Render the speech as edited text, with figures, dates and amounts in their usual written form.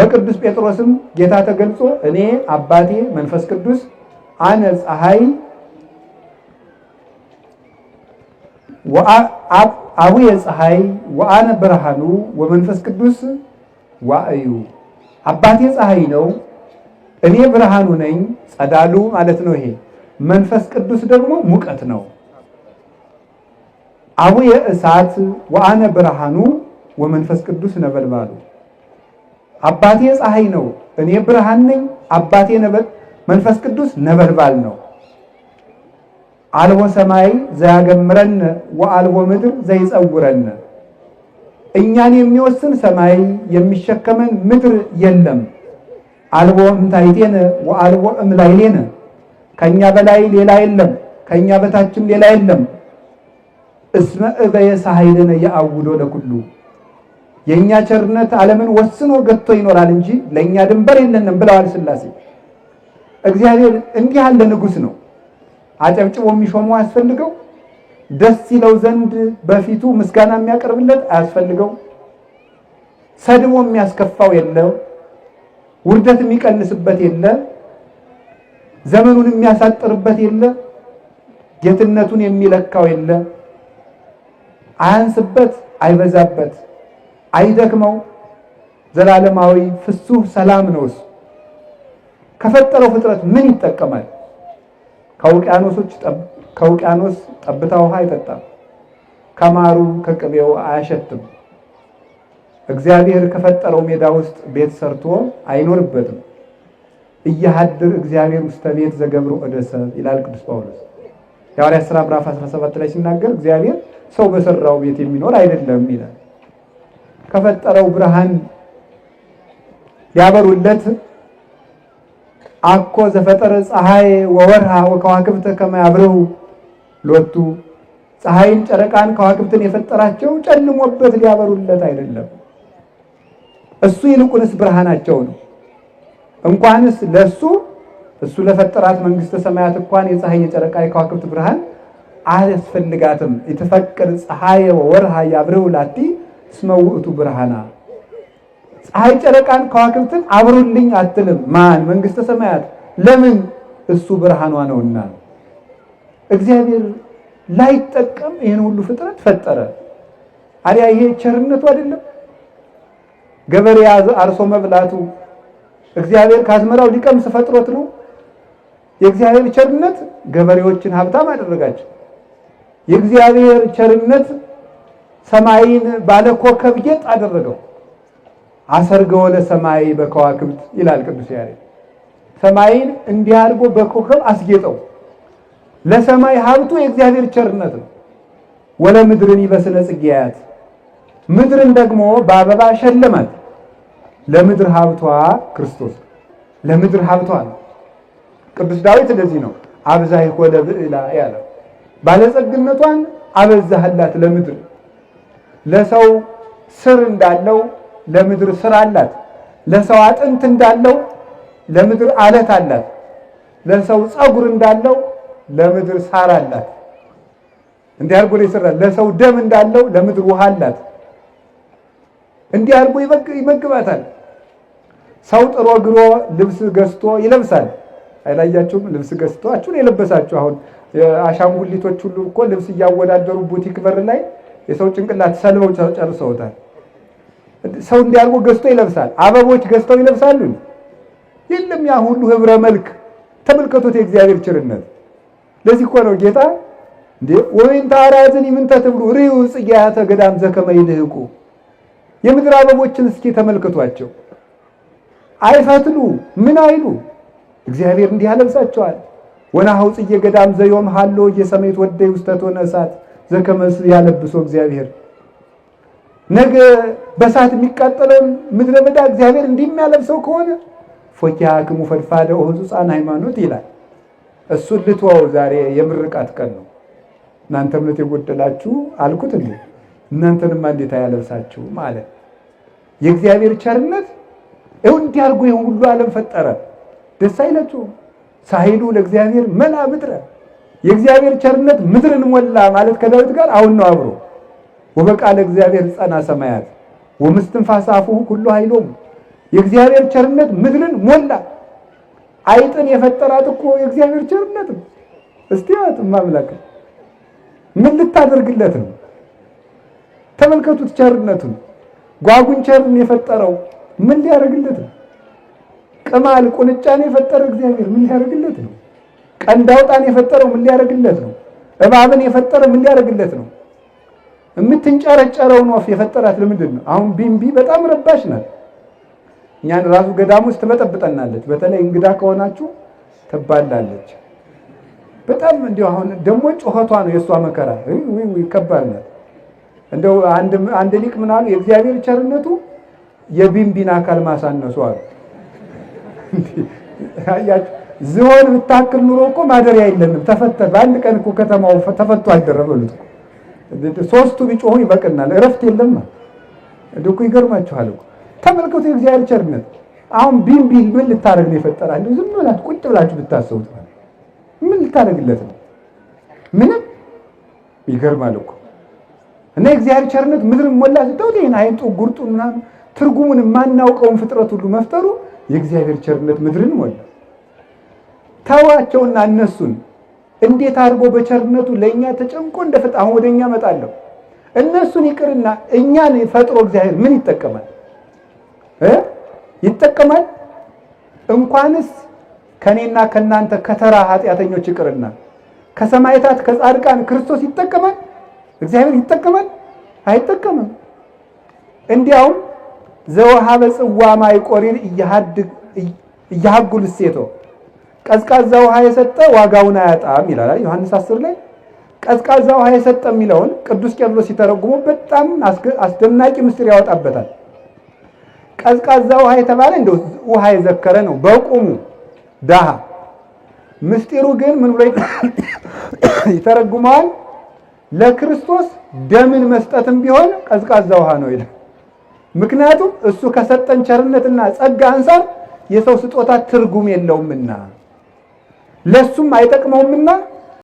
ለቅዱስ ጴጥሮስም ጌታ ተገልጾ እኔ አባቴ መንፈስ ቅዱስ አነ ፀሐይ አቡየ ፀሐይ ወአነ ብርሃኑ ወመንፈስ ቅዱስ ዋእዩ። አባቴ ፀሐይ ነው፣ እኔ ብርሃኑ ነኝ፣ ጸዳሉ ማለት ነው ይሄ። መንፈስ ቅዱስ ደግሞ ሙቀት ነው። አቡየ እሳት ወአነ ብርሃኑ ወመንፈስ ቅዱስ ነበልባሉ። አባቴ ፀሐይ ነው፣ እኔ ብርሃን ነኝ፣ አባቴ መንፈስ ቅዱስ ነበልባል ነው። አልቦ ሰማይ ዘያገምረን ወአልቦ ምድር ዘይጸውረን። እኛን የሚወስን ሰማይ የሚሸከመን ምድር የለም። አልቦ እምታይቴነ ወአልቦ እምላይሌነ። ከኛ በላይ ሌላ የለም፣ ከኛ በታችም ሌላ የለም። እስመ እበየ ሳይልነ የአውዶ ለኩሉ። የኛ ቸርነት ዓለምን ወስኖ ገጥቶ ይኖራል እንጂ ለኛ ድንበር የለንም ብለዋል ሥላሴ። እግዚአብሔር እንዲህ ያለ ንጉሥ ነው። አጨብጭቦ የሚሾመው አያስፈልገው፣ ደስ ይለው ዘንድ በፊቱ ምስጋና የሚያቀርብለት አያስፈልገው፣ ሰድቦ የሚያስከፋው የለው፣ ውርደት የሚቀንስበት የለ፣ ዘመኑን የሚያሳጥርበት የለ፣ ጌትነቱን የሚለካው የለ። አያንስበት፣ አይበዛበት፣ አይደክመው፣ ዘላለማዊ ፍሱህ ሰላም ነው እሱ። ከፈጠረው ፍጥረት ምን ይጠቀማል? ከውቅያኖስ ጠብታ ውሃ አይጠጣም፣ ከማሩ ከቅቤው አያሸትም። እግዚአብሔር ከፈጠረው ሜዳ ውስጥ ቤት ሰርቶ አይኖርበትም። እያሃድር እግዚአብሔር ውስተ ቤት ዘገብሮ እደሰብ ይላል ቅዱስ ጳውሎስ የሐዋርያት ሥራ ምዕራፍ 17 ላይ ሲናገር እግዚአብሔር ሰው በሰራው ቤት የሚኖር አይደለም ይላል። ከፈጠረው ብርሃን ሊያበሩለት አኮ ዘፈጠረ ፀሐይ ወወርሃ ወከዋክብተ ከመ ያብርሁ ሎቱ። ፀሐይን ጨረቃን ከዋክብትን የፈጠራቸው ጨልሞበት ሊያበሩለት አይደለም። እሱ ይልቁንስ ብርሃናቸው ነው። እንኳንስ ለሱ እሱ ለፈጠራት መንግስተ ሰማያት እንኳን የፀሐይ የጨረቃ የከዋክብት ብርሃን አያስፈልጋትም። የተፈቀደ ፀሐይ ወወርሃ ያብርሁ ላቲ እስመ ውእቱ ብርሃና። ፀሐይ ጨረቃን ከዋክብትን አብሩልኝ አትልም። ማን? መንግስተ ሰማያት። ለምን? እሱ ብርሃኗ ነውና። እግዚአብሔር ላይጠቀም ይህን ሁሉ ፍጥረት ፈጠረ። አሪያ ይሄ ቸርነቱ አይደለም? ገበሬ አርሶ መብላቱ እግዚአብሔር ካዝመራው ሊቀምስ ፈጥሮት ነው። የእግዚአብሔር ቸርነት ገበሬዎችን ሀብታም አደረጋቸው። የእግዚአብሔር ቸርነት ሰማይን ባለ ኮከብ ጌጥ አደረገው። አሰርገው ለሰማይ በከዋክብት ይላል ቅዱስ ያሬድ። ሰማይን እንዲህ አድርጎ በኮከብ አስጌጠው። ለሰማይ ሀብቱ የእግዚአብሔር ቸርነት ነው። ወለ ምድርን በስነ ጽጌያት፣ ምድርን ደግሞ በአበባ ሸለማት። ለምድር ሀብቷ ክርስቶስ፣ ለምድር ሀብቷ ነው። ቅዱስ ዳዊት እንደዚህ ነው አብዛይኮ ለብዕላ ያለው፣ ባለጸግነቷን አበዛህላት ለምድር። ለሰው ስር እንዳለው ለምድር ስር አላት። ለሰው አጥንት እንዳለው ለምድር አለት አላት። ለሰው ፀጉር እንዳለው ለምድር ሳር አላት። እንዲህ አድርጎ ይሰራል። ለሰው ደም እንዳለው ለምድር ውሃ አላት። እንዲህ አድርጎ ይመግባታል። ሰው ጥሮ ግሮ ልብስ ገዝቶ ይለብሳል። አይላያችሁም? ልብስ ገዝታችሁ የለበሳችሁ አሁን አሻንጉሊቶች ሁሉ እኮ ልብስ እያወዳደሩ ቡቲክ በር ላይ የሰው ጭንቅላት ሰልበው ጨርሰውታል። ሰው እንዲያርጎ ገዝቶ ይለብሳል። አበቦች ገዝተው ይለብሳሉ? የለም። ያ ሁሉ ህብረ መልክ ተመልከቱት፣ የእግዚአብሔር ቸርነት። ለዚህ እኮ ነው ጌታ እንዴ ወይን ታራዝን ይምንተ ተብሉ ሪው ጽጌያተ ገዳም ዘከመ ይልህቁ። የምድር አበቦችን እስኪ ተመልከቷቸው። አይፈትሉ ምን አይሉ፣ እግዚአብሔር እንዲህ ያለብሳቸዋል። ወናሁ ጽጌ ገዳም ዘዮም ሃሎ የሰሜት ወደይ ውስተቶነ እሳት ዘከመስ ያለብሶ እግዚአብሔር። ነገ በእሳት የሚቃጠለውን ምድረ በዳ እግዚአብሔር እንዲህ የሚያለብሰው ከሆነ ፎኪያክሙ ፈድፋደ ወሕጹፃን ሃይማኖት ይላል። እሱን ልትወው። ዛሬ የምርቃት ቀን ነው። እናንተ እምነት የጎደላችሁ አልኩት እንዴ እናንተንማ እንዴት አያለብሳችሁ ማለት። የእግዚአብሔር ቸርነት ይኸው እንዲህ አድርጎ ይኸው ሁሉ ዓለም ፈጠረ። ደስ አይላችሁም? ሳይሉ ለእግዚአብሔር መላ ምድረ። የእግዚአብሔር ቸርነት ምድርን ሞላ ማለት ከዳዊት ጋር አሁን ነው አብሮ። ወበቃለ እግዚአብሔር ጸና ሰማያት ወምስትንፋሰ አፉሁ ኩሉ ኃይሎሙ። የእግዚአብሔር ቸርነት ምድርን ሞላ። አይጥን የፈጠራት እኮ የእግዚአብሔር ቸርነት ነው። እስቲ ማምላክ ምን ልታደርግለት ነው? ተመልከቱት ቸርነቱን። ጓጉንቸርን የፈጠረው ምን ሊያደርግለት ነው? ቅማል ቁንጫን የፈጠረ እግዚአብሔር ምን ሊያደርግለት ነው? ቀንዳውጣን የፈጠረው ምን ሊያደርግለት ነው? እባብን የፈጠረ ምን ሊያደርግለት ነው? የምትንጨረጨረውን ወፍ የፈጠራት ለምንድን ነው? አሁን ቢምቢ በጣም ረባሽ ናት። እኛን ራሱ ገዳም ውስጥ ትበጠብጠናለች። በተለይ እንግዳ ከሆናችሁ ትባላለች። በጣም እንደው አሁን ደግሞ ጮኸቷ ነው የእሷ መከራ ከባድ ናት። እንደው አንድ ሊቅ ምን አሉ? የእግዚአብሔር ቸርነቱ የቢምቢን አካል ማሳነሱ አሉ። ዝሆን ብታክል ኑሮ እኮ ማደሪያ የለንም። በአንድ ቀን እኮ ከተማው ተፈቶ አልደረበሉት። ሶስቱ ቢጮሁ ይበቅናል። እረፍት የለም። እንደው እኮ ይገርማችኋል እኮ ተመልከቱ የእግዚአብሔር ቸርነት። አሁን ቢምቢ ምን ልታደርግ ነው የፈጠራል? ዝም ብላችሁ ቁጭ ብላችሁ ብታሰቡት ምን ልታደርግለት ነው? ምንም። ይገርማል እኮ እና የእግዚአብሔር ቸርነት ምድርን ሞላ ስትወጥ ይሄን አይንጡ ጉርጡ ምናምን ትርጉሙን የማናውቀውን ፍጥረት ሁሉ መፍጠሩ የእግዚአብሔር ቸርነት ምድርን ሞላ። ተዋቸውና እነሱን እንዴት አድርጎ በቸርነቱ ለእኛ ተጨንቆ እንደፈጣ አሁን ወደኛ እመጣለሁ። እነሱን ይቅርና እኛን ፈጥሮ እግዚአብሔር ምን ይጠቀማል? ይጠቀማል? እንኳንስ ከኔና ከናንተ ከተራ ኃጢአተኞች ይቅርና ከሰማዕታት ከጻድቃን ክርስቶስ ይጠቀማል? እግዚአብሔር ይጠቀማል? አይጠቀምም። እንዲያውም ዘወሃበ ጽዋ ማይ ቆሪር እያሃጉል እሴቶ ቀዝቃዛ ውሃ የሰጠ ዋጋውን አያጣም ይላል ዮሐንስ 10 ላይ። ቀዝቃዛ ውሃ የሰጠ የሚለውን ቅዱስ ቄርሎስ ሲተረጉሙ በጣም አስደናቂ ምስጢር ያወጣበታል። ቀዝቃዛ ውሃ የተባለ እንደው ውሃ የዘከረ ነው በቁሙ ዳሃ። ምስጢሩ ግን ምን ብሎ ይተረጉመዋል? ለክርስቶስ ደምን መስጠትም ቢሆን ቀዝቃዛ ውሃ ነው ይላል። ምክንያቱም እሱ ከሰጠን ቸርነትና ጸጋ አንፃር የሰው ስጦታ ትርጉም የለውምና ለሱም አይጠቅመውምና